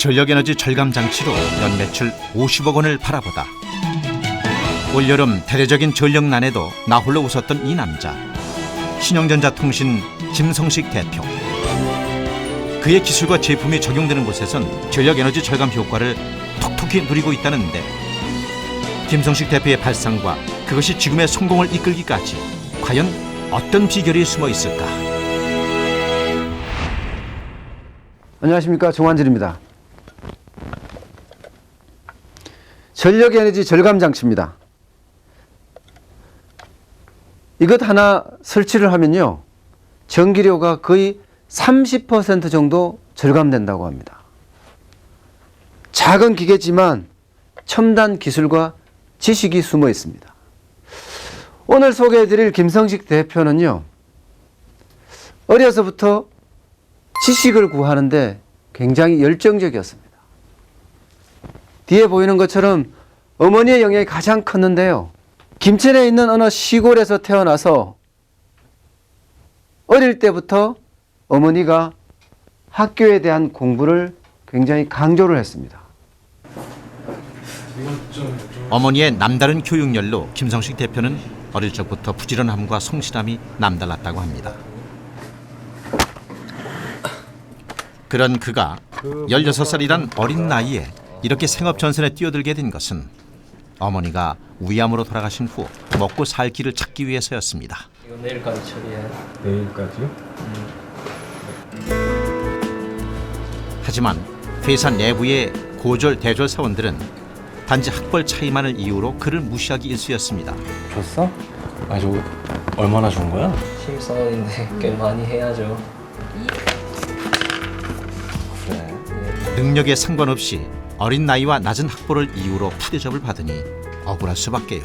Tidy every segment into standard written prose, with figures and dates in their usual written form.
전력에너지 절감 장치로 연 매출 50억 원을 바라보다 올여름 대대적인 전력난에도 나홀로 웃었던 이 남자, 신영전자통신 김성식 대표. 그의 기술과 제품이 적용되는 곳에선 전력에너지 절감 효과를 톡톡히 누리고 있다는데, 김성식 대표의 발상과 그것이 지금의 성공을 이끌기까지 과연 어떤 비결이 숨어 있을까? 안녕하십니까, 정환진입니다. 전력에너지 절감 장치입니다. 이것 하나 설치를 하면요, 전기료가 거의 30% 정도 절감된다고 합니다. 작은 기계지만 첨단 기술과 지식이 숨어 있습니다. 오늘 소개해드릴 김성식 대표는요, 어려서부터 지식을 구하는데 굉장히 열정적이었습니다. 뒤에 보이는 것처럼 어머니의 영향이 가장 컸는데요, 김천에 있는 어느 시골에서 태어나서 어릴 때부터 어머니가 학교에 대한 공부를 굉장히 강조를 했습니다. 어머니의 남다른 교육열로 김성식 대표는 어릴 적부터 부지런함과 성실함이 남달랐다고 합니다. 그런 그가 16살이란 어린 나이에 이렇게 생업전선에 뛰어들게 된 것은 어머니가 위암으로 돌아가신 후 먹고 살 길을 찾기 위해서였습니다. 이거 내일까지 처리해. 내일까지요? 하지만 회사 내부의 고졸 대졸 사원들은 단지 학벌 차이만을 이유로 그를 무시하기 일쑤였습니다. 줬어? 아니 저 얼마나 준 거야? 신입사원인데 꽤 많이 해야죠. 그래. 능력에 상관없이 어린 나이와 낮은 학벌을 이유로 푸대접을 받으니 억울할 수밖에요.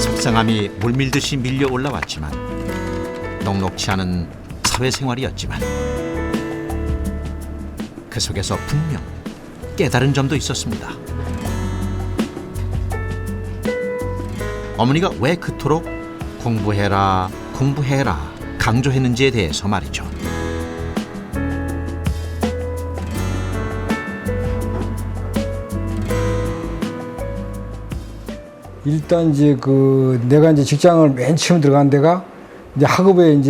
속상함이 물밀듯이 밀려 올라왔지만, 녹록치 않은 사회생활이었지만 그 속에서 분명 깨달은 점도 있었습니다. 어머니가 왜 그토록 공부해라 공부해라 강조했는지에 대해서 말이죠. 일단 이제 내가 이제 직장을 맨 처음 들어간 데가 이제 학업에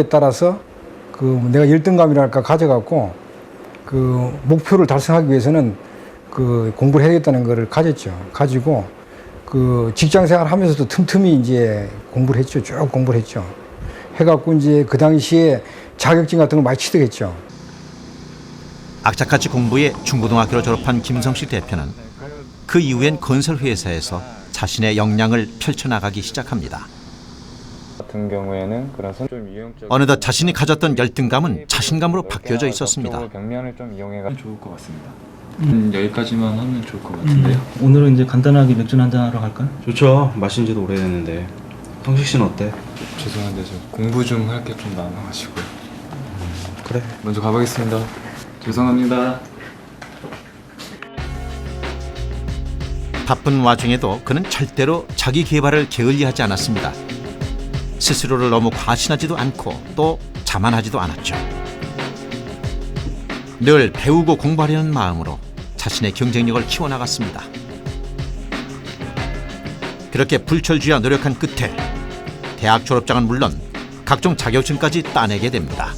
따라서 내가 열등감이랄까 가져갖고 목표를 달성하기 위해서는 공부를 해야겠다는 거를 가지고 직장 생활 하면서도 틈틈이 이제 공부를 했죠. 쭉 공부를 했죠. 해갖고 이제 그 당시에 자격증 같은 걸 많이 취득했죠. 악착같이 공부해 중고등학교를 졸업한 김성식 대표는 그 이후엔 건설회사에서 자신의 역량을 펼쳐나가기 시작합니다. 같은 경우에는 그래서 좀 이용적. 어느덧 자신이 가졌던 열등감은 자신감으로 바뀌어져 있었습니다. 벽면을 좀 이용해가 좋을 것 같습니다. 여기까지만 하면 좋을 것 같은데요. 오늘은 이제 간단하게 맥주 한잔 하러 갈까요? 좋죠. 마신 지도 오래됐는데. 성식 씨는 어때? 죄송한데 저 공부 좀 할 게 좀 많아가지고. 그래. 먼저 가보겠습니다. 죄송합니다. 바쁜 와중에도 그는 절대로 자기 개발을 게을리하지 않았습니다. 스스로를 너무 과신하지도 않고 또 자만하지도 않았죠. 늘 배우고 공부하려는 마음으로 자신의 경쟁력을 키워나갔습니다. 그렇게 불철주야 노력한 끝에 대학 졸업장은 물론 각종 자격증까지 따내게 됩니다.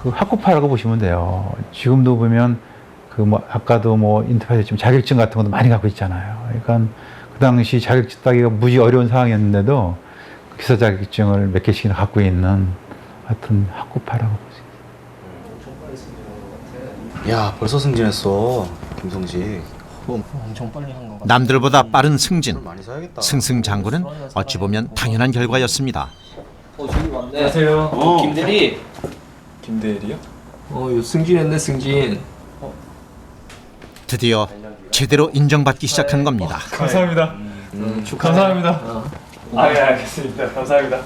학구파라고 보시면 돼요. 지금도 보면 아까도 인터뷰했지만 자격증 같은 것도 많이 갖고 있잖아요. 그러니까 그 당시 자격증 따기가 무지 어려운 상황이었는데도 기사 자격증을 몇 개씩이나 갖고 있는 하여튼 학구파라고 보세요. 야, 벌써 승진했어. 김성식. 엄청 빨리 한 거 같아. 남들보다 빠른 승진, 많이 사야겠다. 승승장구는 어찌 보면 당연한 결과였습니다. 저기 왔네. 안녕하세요. 김대리. 김대리요? 승진했네, 승진. 드디어 제대로 인정받기 시작한 겁니다. 감사합니다. 감사합니다. 예, 알겠습니다. 감사합니다.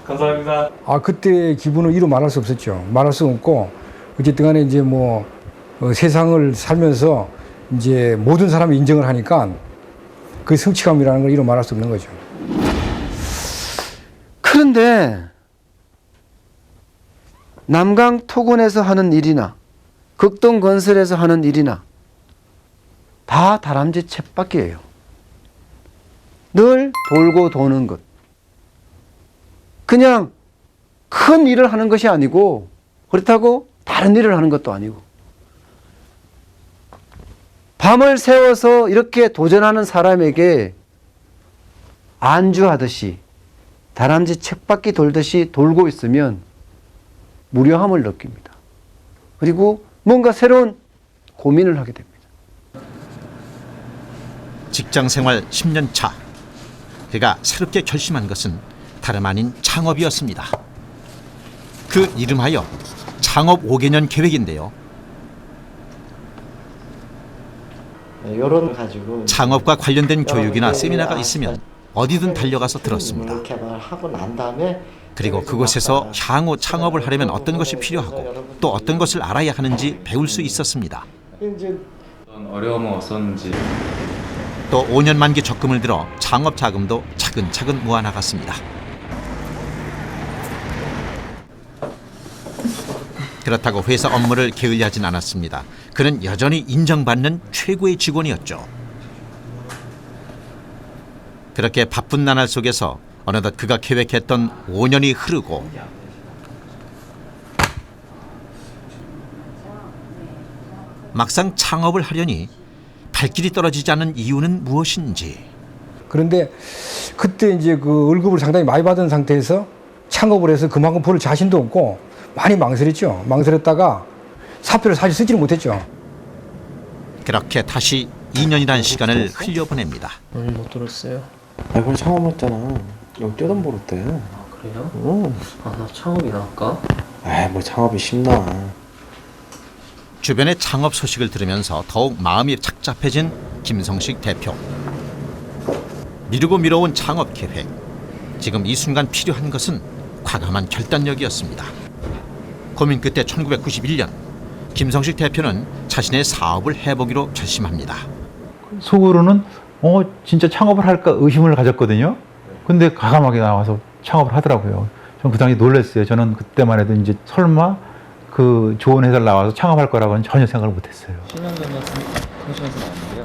감사합니다. 그때 기분은 이루 말할 수 없었죠. 말할 수 없고, 어쨌든 간에 이제 세상을 살면서 이제 모든 사람이 인정을 하니까 그 성취감이라는 걸 이루 말할 수 없는 거죠. 그런데 남강 토군에서 하는 일이나 극동 건설에서 하는 일이나 다 다람쥐 쳇바퀴예요. 늘 돌고 도는 것. 그냥 큰 일을 하는 것이 아니고 그렇다고 다른 일을 하는 것도 아니고 밤을 새워서 이렇게 도전하는 사람에게 안주하듯이 다람쥐 쳇바퀴 돌듯이 돌고 있으면 무료함을 느낍니다. 그리고 뭔가 새로운 고민을 하게 됩니다. 직장 생활 10년 차. 그가 새롭게 결심한 것은 다름 아닌 창업이었습니다. 그 이름하여 창업 5개년 계획인데요. 이런 가지고 창업과 관련된 교육이나 세미나가 있으면 어디든 달려가서 들었습니다. 물론 개발을 하고 난 다음에 그리고 그곳에서 향후 창업을 하려면 어떤 것이 필요하고 또 어떤 것을 알아야 하는지 배울 수 있었습니다. 이제 어떤 어려움은 없었는지 또 5년 만기 적금을 들어 창업 자금도 차근차근 모아나갔습니다. 그렇다고 회사 업무를 게을리하진 않았습니다. 그는 여전히 인정받는 최고의 직원이었죠. 그렇게 바쁜 나날 속에서 어느덧 그가 계획했던 5년이 흐르고 막상 창업을 하려니 발길이 떨어지지 않는 이유는 무엇인지. 그런데 그때 이제 그 월급을 상당히 많이 받은 상태에서 창업을 해서 그만큼 벌 자신도 없고 많이 망설였죠. 망설였다가 사표를 사실 쓰지를 못했죠. 그렇게 다시 2년이라는 시간을 흘려보냅니다. 오늘 못 들었어요. 아 그걸 창업했잖아. 여기 뛰어던 벌었대. 아 그래요? 어. 나 창업이나 할까? 아뭐 창업이 쉽나. 주변의 창업 소식을 들으면서 더욱 마음이 착잡해진 김성식 대표. 미루고 미뤄온 창업 계획. 지금 이 순간 필요한 것은 과감한 결단력이었습니다. 고민 끝에 1991년 김성식 대표는 자신의 사업을 해보기로 결심합니다. 속으로는 진짜 창업을 할까 의심을 가졌거든요. 근데 과감하게 나와서 창업을 하더라고요. 저는 그 당시 놀랐어요. 저는 그때만 해도 이제 설마 그 좋은 회사를 나와서 창업할 거라고는 전혀 생각을 못했어요.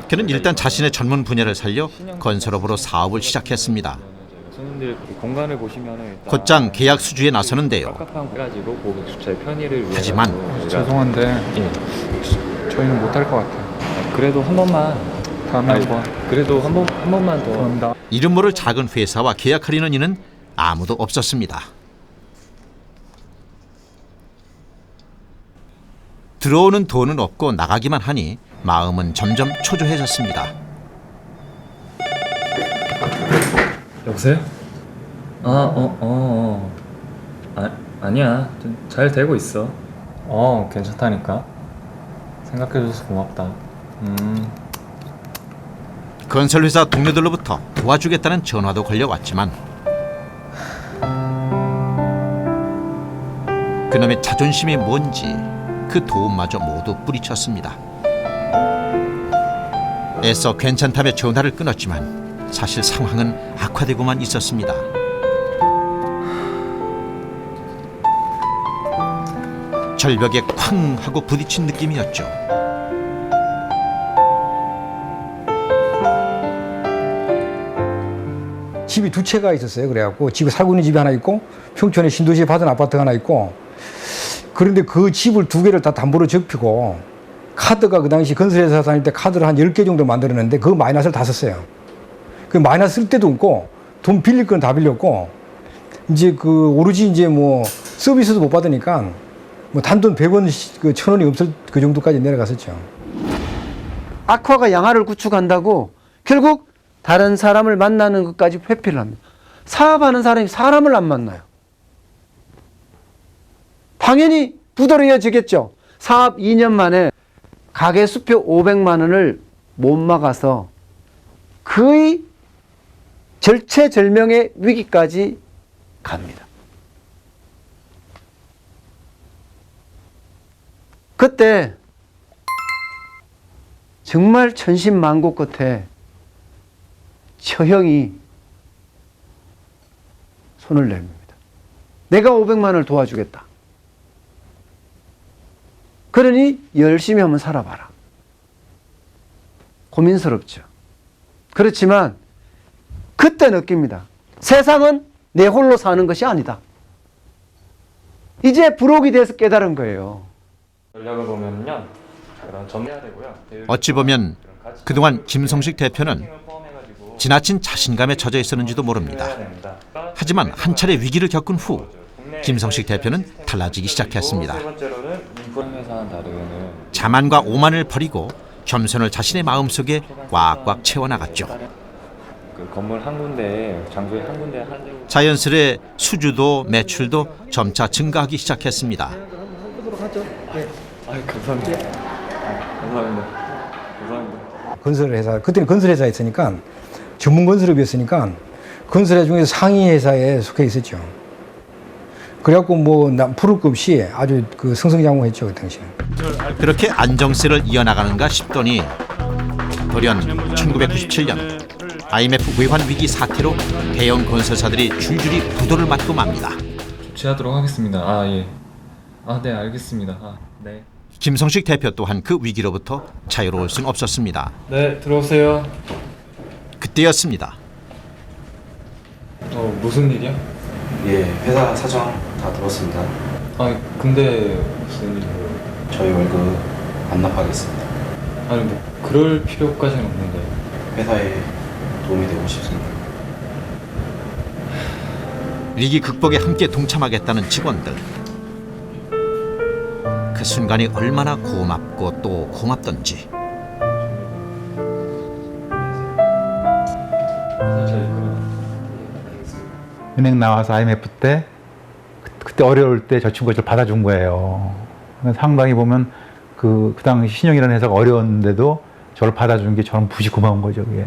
그는 일단 자신의 전문 분야를 살려 건설업으로 사업을 시작했습니다. 손님들 공간을 보시면은 곧장 계약 수주에 나서는데요. 깝깝한 가지고 고객 주차의 편의를 위해서 하지만 죄송한데 저희는 못할 것 같아요. 그래도 한 번만 다음에 한번 그래도 한 번만 더. 이름 모를 작은 회사와 계약하려는 이는 아무도 없었습니다. 들어오는 돈은 없고 나가기만 하니 마음은 점점 초조해졌습니다. 여보세요? 아니야 잘 되고 있어. 괜찮다니까. 생각해줘서 고맙다. 건설회사 동료들로부터 도와주겠다는 전화도 걸려왔지만 그놈의 자존심이 뭔지 그 도움마저 모두 뿌리쳤습니다. 애써 괜찮다며 전화를 끊었지만 사실 상황은 악화되고만 있었습니다. 절벽에 쾅 하고 부딪힌 느낌이었죠. 집이 두 채가 있었어요. 그래갖고 집에 살고 있는 집이 하나 있고 평촌에 신도시에 받은 아파트가 하나 있고 그런데 그 집을 두 개를 다 담보로 접히고 카드가 그 당시 건설회사 다닐 때 카드를 한 10개 정도 만들었는데 그 마이너스를 다 썼어요. 그 마이너스 쓸 때도 없고 돈 빌릴 건 다 빌렸고 이제 그 오로지 이제 뭐 서비스도 못 받으니까 뭐 단돈 100원, 그 1000원이 없을 그 정도까지 내려갔었죠. 악화가 양화를 구축한다고 결국 다른 사람을 만나는 것까지 회피를 합니다. 사업하는 사람이 사람을 안 만나요. 당연히 부도려지겠죠. 사업 2년 만에 가계 수표 500만 원을 못 막아서 거의 절체절명의 위기까지 갑니다. 그때 정말 천신만고 끝에 처형이 손을 내밉니다. 내가 500만 원을 도와주겠다. 그러니 열심히 한번 살아봐라. 고민스럽죠. 그렇지만 그때 느낍니다. 세상은 내 홀로 사는 것이 아니다. 이제 부록이 돼서 깨달은 거예요. 전략을 보면요, 그런 점해야 되고요. 어찌 보면 그동안 김성식 대표는 지나친 자신감에 젖어 있었는지도 모릅니다. 하지만 한 차례 위기를 겪은 후 김성식 대표는 달라지기 시작했습니다. 세 번째로는 인프라회사 나르는 자만과 오만을 버리고 겸손을 자신의 마음속에 꽉꽉 채워나갔죠. 그 건물 한 군데, 장소에 한 군데 한 대. 자연스레 수주도 매출도 점차 증가하기 시작했습니다. 아유, 감사합니다. 감사합니다. 감사합니다. 건설회사, 그때는 건설회사에 있으니까 전문 건설업이었으니까 건설회 중에서 상위 회사에 속해 있었죠. 그래갖고 뭐 부를 것 없이 아주 그 승승장구했죠, 그 당시에. 그렇게 안정세를 이어나가는가 싶더니 돌연 1997년 IMF 외환 위기 사태로 대형 건설사들이 줄줄이 부도를 맞고 맙니다. 조치하도록 하겠습니다. 아 예. 아 네 알겠습니다. 아 네. 김성식 대표 또한 그 위기로부터 자유로울 순 없었습니다. 네 들어오세요. 그때였습니다. 무슨 일이야? 예, 회사 사정 다 들었습니다. 아 근데 무슨 일이야? 저희 월급 반납하겠습니다. 아니 뭐 그럴 필요까지는 없는데. 회사에 도움이 되고 싶습니다. 위기 극복에 함께 동참하겠다는 직원들. 그 순간이 얼마나 고맙고 또 고맙던지. 은행 나와서 IMF 때 그때 어려울 때 저 친구가 저를 받아준 거예요. 상당히 보면 그 당시 신영이라는 회사가 어려웠는데도 저를 받아준 게 저는 무지 고마운 거죠, 그게.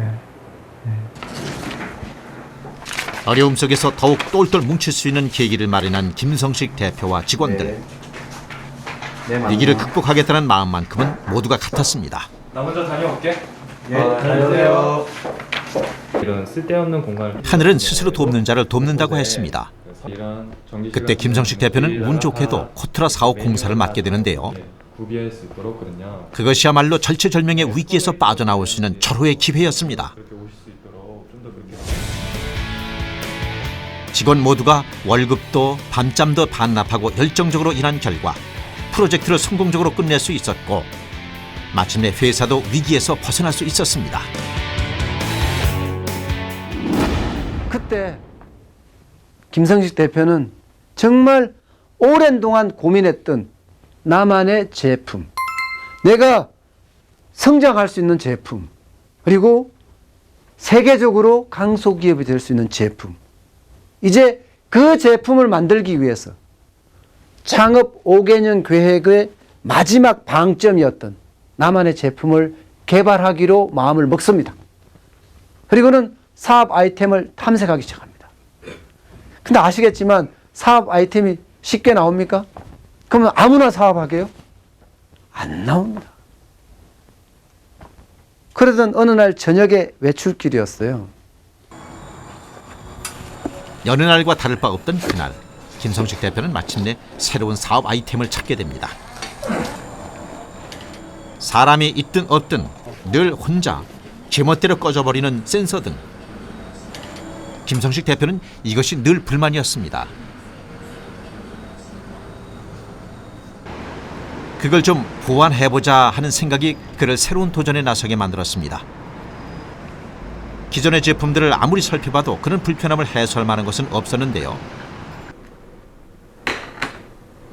어려움 속에서 더욱 똘똘 뭉칠 수 있는 계기를 마련한 김성식 대표와 직원들. 위기를 극복하겠다는 마음만큼은 모두가 같았습니다. 나 먼저 다녀올게. 예, 다녀오세요. 이런 쓸데없는 공간을 하늘은 스스로 돕는 자를 돕는다고 했습니다. 그때 김성식 대표는 운 좋게도 코트라 사업 공사를 맡게 되는데요. 구비할 수 있도록거든요. 그것이야말로 절체절명의 위기에서 빠져나올 수 있는 절호의 기회였습니다. 그렇게 오실 수 있도록 좀 더 그렇게. 직원 모두가 월급도 밤잠도 반납하고 열정적으로 일한 결과 프로젝트를 성공적으로 끝낼 수 있었고 마침내 회사도 위기에서 벗어날 수 있었습니다. 그때 김성식 대표는 정말 오랜 동안 고민했던 나만의 제품, 내가 성장할 수 있는 제품, 그리고 세계적으로 강소기업이 될 수 있는 제품, 이제 그 제품을 만들기 위해서 창업 5개년 계획의 마지막 방점이었던 나만의 제품을 개발하기로 마음을 먹습니다. 그리고는 사업 아이템을 탐색하기 시작합니다. 근데 아시겠지만 사업 아이템이 쉽게 나옵니까? 그러면 아무나 사업하게요? 안 나옵니다. 그러던 어느 날 저녁에 외출길이었어요. 여느 날과 다를 바 없던 그날 김성식 대표는 마침내 새로운 사업 아이템을 찾게 됩니다. 사람이 있든 없든 늘 혼자 제멋대로 꺼져버리는 센서 등. 김성식 대표는 이것이 늘 불만이었습니다. 그걸 좀 보완해보자 하는 생각이 그를 새로운 도전에 나서게 만들었습니다. 기존의 제품들을 아무리 살펴봐도 그런 불편함을 해소할 만한 것은 없었는데요.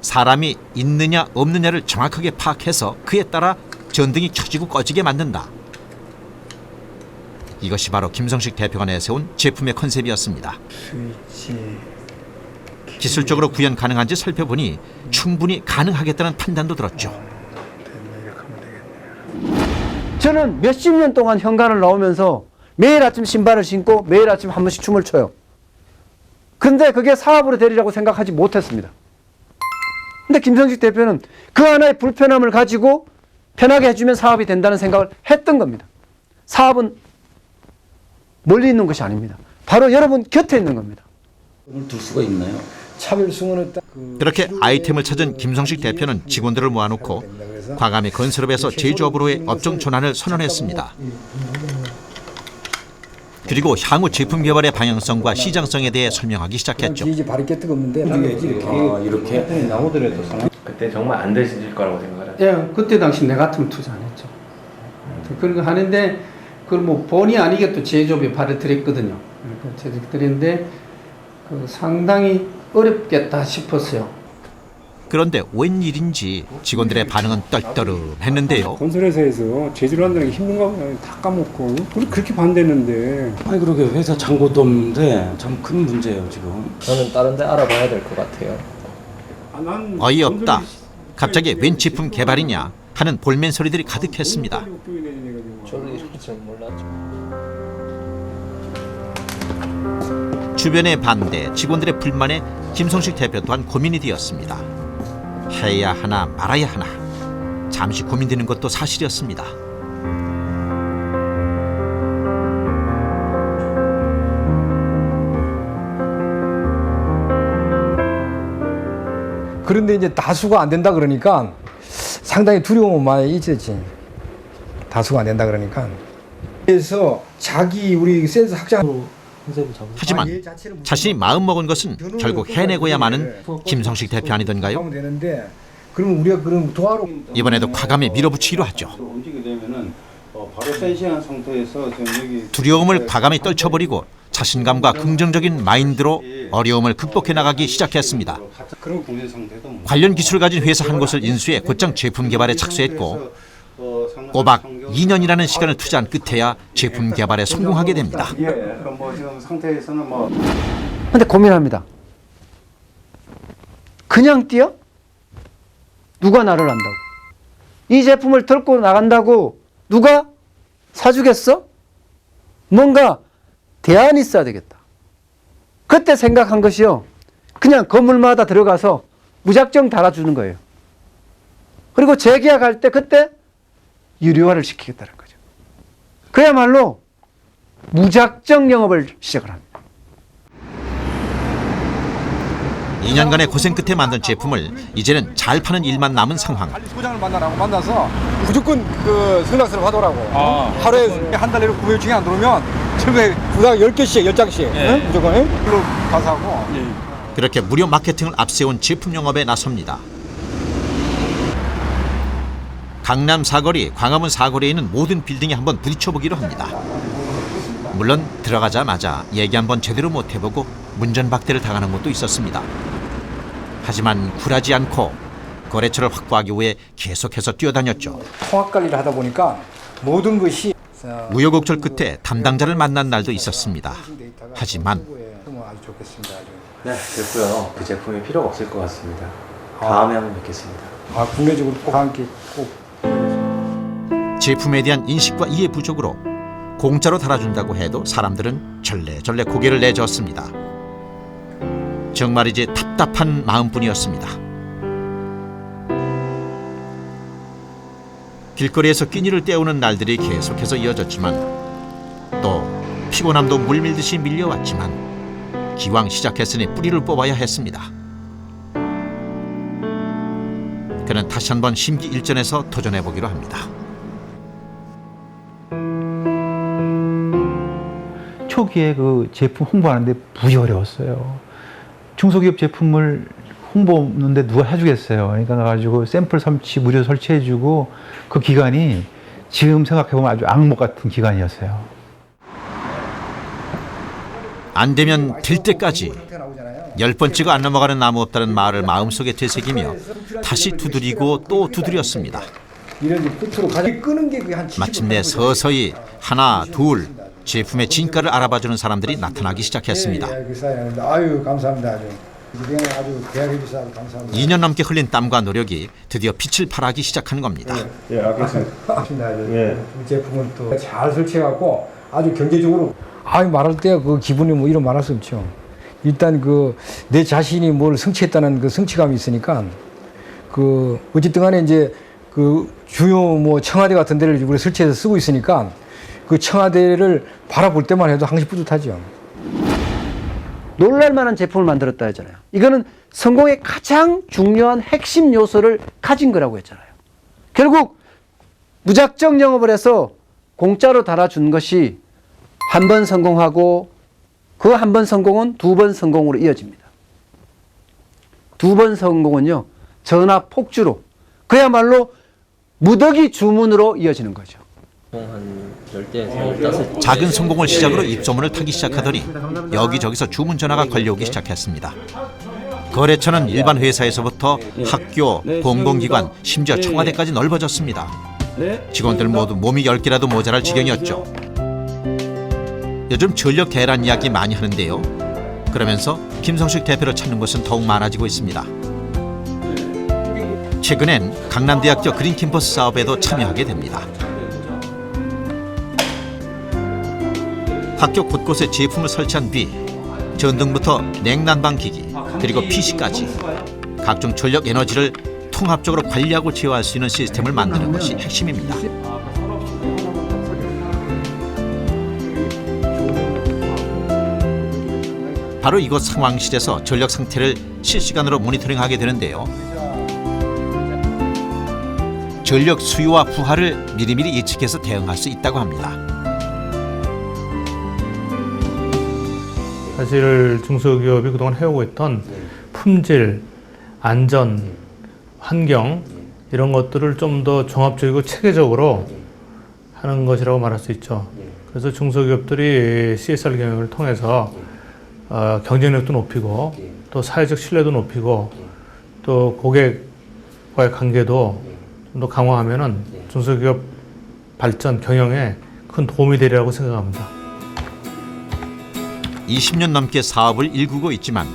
사람이 있느냐 없느냐를 정확하게 파악해서 그에 따라 전등이 켜지고 꺼지게 만든다. 이것이 바로 김성식 대표가 내세운 제품의 컨셉이었습니다. 기술적으로 구현 가능한지 살펴보니 충분히 가능하겠다는 판단도 들었죠. 저는 몇십 년 동안 현관을 나오면서 매일 아침 신발을 신고 매일 아침 한 번씩 춤을 춰요. 근데 그게 사업으로 되리라고 생각하지 못했습니다. 근데 김성식 대표는 그 하나의 불편함을 가지고 편하게 해주면 사업이 된다는 생각을 했던 겁니다. 사업은 멀리 있는 것이 아닙니다. 바로 여러분 곁에 있는 겁니다. 돈을 둘 수가 있나요? 차별성은 그렇게 아이템을 찾은 김성식 대표는 직원들을 모아놓고 과감히 건설업에서 제조업으로의 업종 전환을 선언했습니다. 그리고 향후 제품 개발의 방향성과 시장성에 대해 설명하기 시작했죠. 이제 발이 깨뜨가 없는데 이렇게 나오더라도 그때 정말 안 되실 거라고 생각을 예, 그때 당시 내 같으면 투자 안 했죠. 그런 거 하는데 그걸 뭐 본의 아니게 또 제조업에 발을 들였거든요. 그러니까 들였는데 상당히 어렵겠다 싶었어요. 그런데 웬일인지 직원들의 반응은 떨떠름했는데요. 건설회사에서 제조를 한다는 게 힘든가 보다 다 까먹고 그렇게 반대했는데 아니 그러게 회사 잔고도 없는데 참 큰 문제예요 지금. 저는 다른 데 알아봐야 될 것 같아요. 어이없다. 갑자기 웬 제품 개발이냐 하는 볼멘 소리들이 가득했습니다. 저도 이럴 줄 몰랐죠. 주변의 반대, 직원들의 불만에 김성식 대표 또한 고민이 되었습니다. 해야 하나 말아야 하나 잠시 고민되는 것도 사실이었습니다. 그런데 이제 다수가 안 된다 그러니까 상당히 두려움은 많이 있었지. 다수가 안 된다 그러니까. 그래서 자기 우리 센스 확장으로 하지만 자신이 마음먹은 것은 결국 해내고야 마는 김성식 대표 아니던가요? 되는데 그러면 우리가 그럼 도하러 이번에도 과감히 밀어붙이기로 하죠. 움직이게 되면은 바로 센시한 상태에서 지금 여기 두려움을 과감히 떨쳐버리고 자신감과 긍정적인 마인드로 어려움을 극복해 나가기 시작했습니다. 그런 공세 상태도 뭐 관련 기술을 가진 회사 한 곳을 인수해 곧장 제품 개발에 착수했고 꼬박 2년이라는 시간을 투자한 끝에야 제품 개발에 성공하게 됩니다. 예, 그럼 뭐 지금 상태에서는 뭐 근데 고민합니다. 그냥 뛰어? 누가 나를 안다고? 이 제품을 들고 나간다고 누가 사주겠어? 뭔가 대안이 있어야 되겠다. 그때 생각한 것이요. 그냥 건물마다 들어가서 무작정 달아주는 거예요. 그리고 재계약할 때 그때 유료화를 시키겠다는 거죠. 그야말로 무작정 영업을 시작을 합니다. 2년간의 고생 끝에 만든 제품을 이제는 잘 파는 일만 남은 상황. 소장을 만나서 무조건 그 승낙서를 하더라고. 하루에 한 달 내로 구매 요청이 안 들어오면 처음에 부당 10개씩 10장씩 무조건 그걸로 가서 하고. 그렇게 무료 마케팅을 앞세운 제품 영업에 나섭니다. 강남 사거리, 광화문 사거리에 있는 모든 빌딩에 한번 부딪혀보기로 합니다. 물론 들어가자마자 얘기 한번 제대로 못 해보고 문전박대를 당하는 것도 있었습니다. 하지만 굴하지 않고 거래처를 확보하기 위해 계속해서 뛰어다녔죠. 통합 관리를 하다 보니까 모든 것이 우여곡절 끝에 담당자를 만난 날도 있었습니다. 하지만 아주 좋겠습니다. 아주. 네, 됐고요. 그 제품이 필요가 없을 것 같습니다. 다음에 한번 뵙겠습니다. 국내적으로 꼭 함께 꼭. 제품에 대한 인식과 이해 부족으로 공짜로 달아준다고 해도 사람들은 절레절레 고개를 내줬습니다. 정말이지 답답한 마음뿐이었습니다. 길거리에서 끼니를 때우는 날들이 계속해서 이어졌지만 또 피곤함도 물밀듯이 밀려왔지만 기왕 시작했으니 뿌리를 뽑아야 했습니다. 그는 다시 한번 심기일전해서 도전해보기로 합니다. 초기에 그 제품 홍보하는데 무지 어려웠어요. 중소기업 제품을 홍보하는데 누가 해주겠어요. 그러니까 가지고 샘플 무료 설치해주고 그 기간이 지금 생각해보면 아주 악몽 같은 기간이었어요. 안 되면 될 때까지 10번째가 안 넘어가는 나무 없다는 말을 마음속에 되새기며 다시 두드리고 또 두드렸습니다. 마침내 서서히 하나 둘 제품의 진가를 알아봐주는 사람들이 나타나기 시작했습니다. 아유 감사합니다. 아주 대학에 비싸 감사합니다. 2년 넘게 흘린 땀과 노력이 드디어 빛을 발하기 시작하는 겁니다. 예, 알겠습니다. 예. 이 제품은 또 잘 설치해갖고 아주 경제적으로 말할 때 그 기분이 뭐 이런 말할 수 없죠. 일단 그 내 자신이 뭘 성취했다는 그 성취감이 있으니까 그 어쨌든 간에 이제 그 주요 뭐 청와대 같은 데를 우리 설치해서 쓰고 있으니까 그 청와대를 바라볼 때만 해도 항상 뿌듯하죠. 놀랄만한 제품을 만들었다 했잖아요. 이거는 성공의 가장 중요한 핵심 요소를 가진 거라고 했잖아요. 결국 무작정 영업을 해서 공짜로 달아준 것이 한 번 성공하고 그 한 번 성공은 두 번 성공으로 이어집니다. 두 번 성공은요, 전화 폭주로, 그야말로 무더기 주문으로 이어지는 거죠. 한 10대에서 15대. 작은 성공을 시작으로 입소문을 타기 시작하더니 여기저기서 주문 전화가 걸려오기 시작했습니다. 거래처는 일반 회사에서부터 학교, 공공기관, 심지어 청와대까지 넓어졌습니다. 직원들 모두 몸이 10개라도 모자랄 지경이었죠. 요즘 전력 대란 이야기 많이 하는데요. 그러면서 김성식 대표를 찾는 곳은 더욱 많아지고 있습니다. 최근엔 강남대학교 그린 캠퍼스 사업에도 참여하게 됩니다. 학교 곳곳에 제품을 설치한 뒤 전등부터 냉난방 기기 그리고 PC까지 각종 전력 에너지를 통합적으로 관리하고 제어할 수 있는 시스템을 만드는 것이 핵심입니다. 바로 이곳 상황실에서 전력 상태를 실시간으로 모니터링하게 되는데요. 전력 수요와 부하를 미리미리 예측해서 대응할 수 있다고 합니다. 사실 중소기업이 그동안 해오고 있던 품질, 안전, 환경 이런 것들을 좀 더 종합적이고 체계적으로 하는 것이라고 말할 수 있죠. 그래서 중소기업들이 CSR 경영을 통해서 경쟁력도 높이고 또 사회적 신뢰도 높이고 또 고객과의 관계도 좀 더 강화하면은 중소기업 발전 경영에 큰 도움이 되리라고 생각합니다. 20년 넘게 사업을 일구고 있지만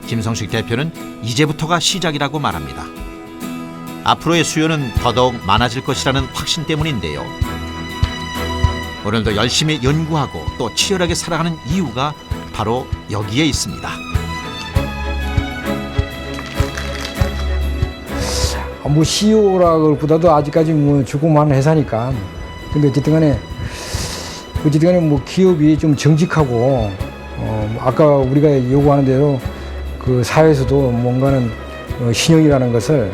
김성식 대표는 이제부터가 시작이라고 말합니다. 앞으로의 수요는 더더욱 많아질 것이라는 확신 때문인데요. 오늘도 열심히 연구하고 또 치열하게 살아가는 이유가 바로 여기에 있습니다. 뭐 CEO라기보다도 아직까지 뭐 조그마한 회사니까. 근데 어쨌든 간에 뭐 기업이 좀 정직하고 아까 우리가 요구하는 대로 그 사회에서도 뭔가는 신용이라는 것을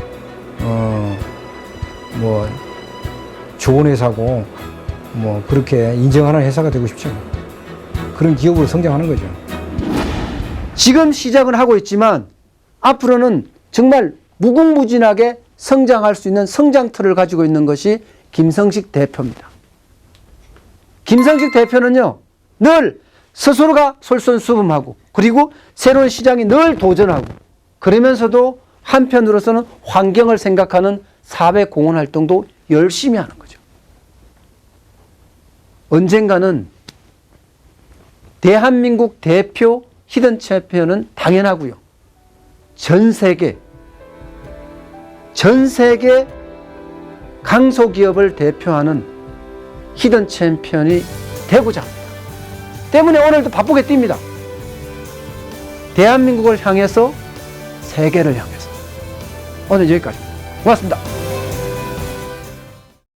뭐 좋은 회사고 뭐 그렇게 인정하는 회사가 되고 싶죠. 그런 기업으로 성장하는 거죠. 지금 시작은 하고 있지만 앞으로는 정말 무궁무진하게 성장할 수 있는 성장틀을 가지고 있는 것이 김성식 대표입니다. 김성식 대표는요, 늘 스스로가 솔선수범하고 그리고 새로운 시장에 늘 도전하고 그러면서도 한편으로서는 환경을 생각하는 사회 공헌 활동도 열심히 하는 거죠. 언젠가는 대한민국 대표 히든 챔피언은 당연하고요. 전 세계 강소기업을 대표하는 히든 챔피언이 되고자 합니다. 때문에 오늘도 바쁘게 뜁니다. 대한민국을 향해서 세계를 향해서. 오늘 여기까지입니다. 고맙습니다.